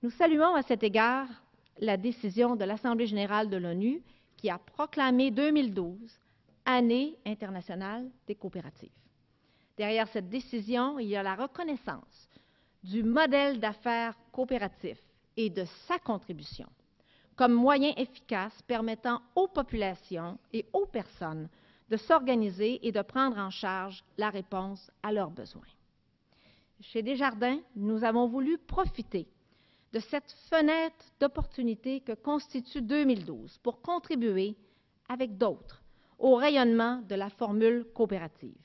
Nous saluons à cet égard la décision de l'Assemblée générale de l'ONU qui a proclamé 2012 Année internationale des coopératives. Derrière cette décision, il y a la reconnaissance du modèle d'affaires coopératif et de sa contribution comme moyen efficace permettant aux populations et aux personnes de s'organiser et de prendre en charge la réponse à leurs besoins. Chez Desjardins, nous avons voulu profiter de cette fenêtre d'opportunité que constitue 2012 pour contribuer avec d'autres au rayonnement de la formule coopérative.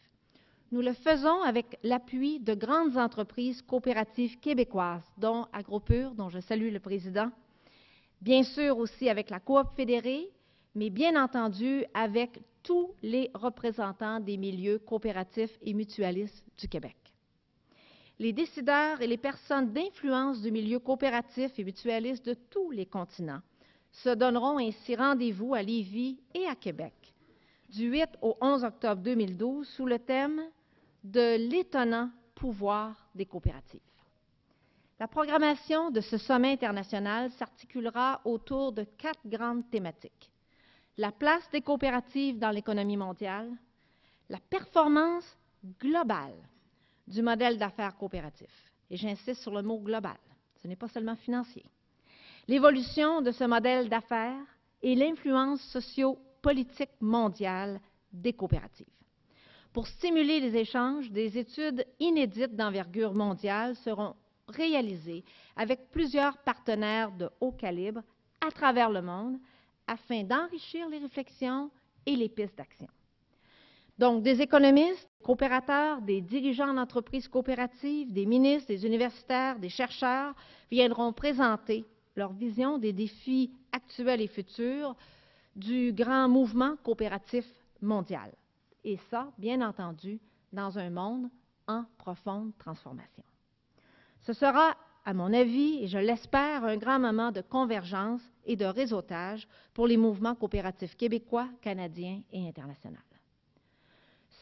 Nous le faisons avec l'appui de grandes entreprises coopératives québécoises, dont AgroPure, dont je salue le président, bien sûr aussi avec la Coop fédérée, mais bien entendu avec tous les représentants des milieux coopératifs et mutualistes du Québec. Les décideurs et les personnes d'influence du milieu coopératif et mutualiste de tous les continents se donneront ainsi rendez-vous à Lévis et à Québec du 8 au 11 octobre 2012 sous le thème de l'étonnant pouvoir des coopératives. La programmation de ce sommet international s'articulera autour de 4 grandes thématiques. La place des coopératives dans l'économie mondiale, la performance globale du modèle d'affaires coopératif. Et j'insiste sur le mot global, ce n'est pas seulement financier. L'évolution de ce modèle d'affaires et l'influence socio-politique mondiale des coopératives. Pour stimuler les échanges, des études inédites d'envergure mondiale seront réalisées avec plusieurs partenaires de haut calibre à travers le monde afin d'enrichir les réflexions et les pistes d'action. Donc, des économistes, des coopérateurs, des dirigeants d'entreprises coopératives, des ministres, des universitaires, des chercheurs viendront présenter leur vision des défis actuels et futurs du grand mouvement coopératif mondial. Et ça, bien entendu, dans un monde en profonde transformation. Ce sera, à mon avis, et je l'espère, un grand moment de convergence et de réseautage pour les mouvements coopératifs québécois, canadiens et internationaux.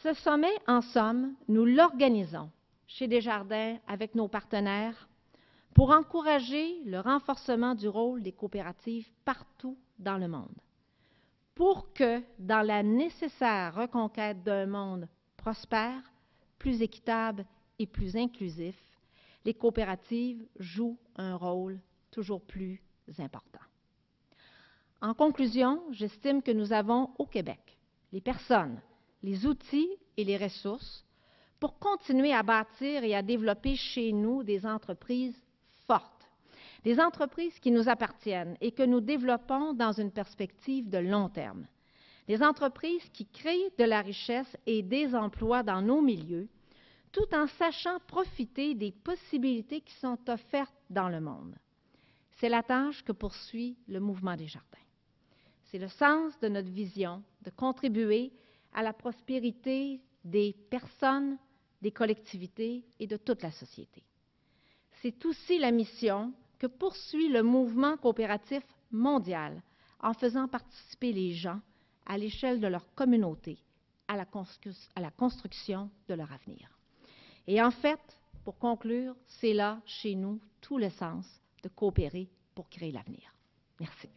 Ce sommet, en somme, nous l'organisons chez Desjardins avec nos partenaires pour encourager le renforcement du rôle des coopératives partout dans le monde, pour que, dans la nécessaire reconquête d'un monde prospère, plus équitable et plus inclusif, les coopératives jouent un rôle toujours plus important. En conclusion, j'estime que nous avons au Québec les personnes, les outils et les ressources pour continuer à bâtir et à développer chez nous des entreprises fortes, des entreprises qui nous appartiennent et que nous développons dans une perspective de long terme, des entreprises qui créent de la richesse et des emplois dans nos milieux, tout en sachant profiter des possibilités qui sont offertes dans le monde. C'est la tâche que poursuit le mouvement Desjardins. C'est le sens de notre vision de contribuer à la prospérité des personnes, des collectivités et de toute la société. C'est aussi la mission que poursuit le mouvement coopératif mondial en faisant participer les gens à l'échelle de leur communauté à la construction de leur avenir. Et en fait, pour conclure, c'est là, chez nous, tout le sens de coopérer pour créer l'avenir. Merci.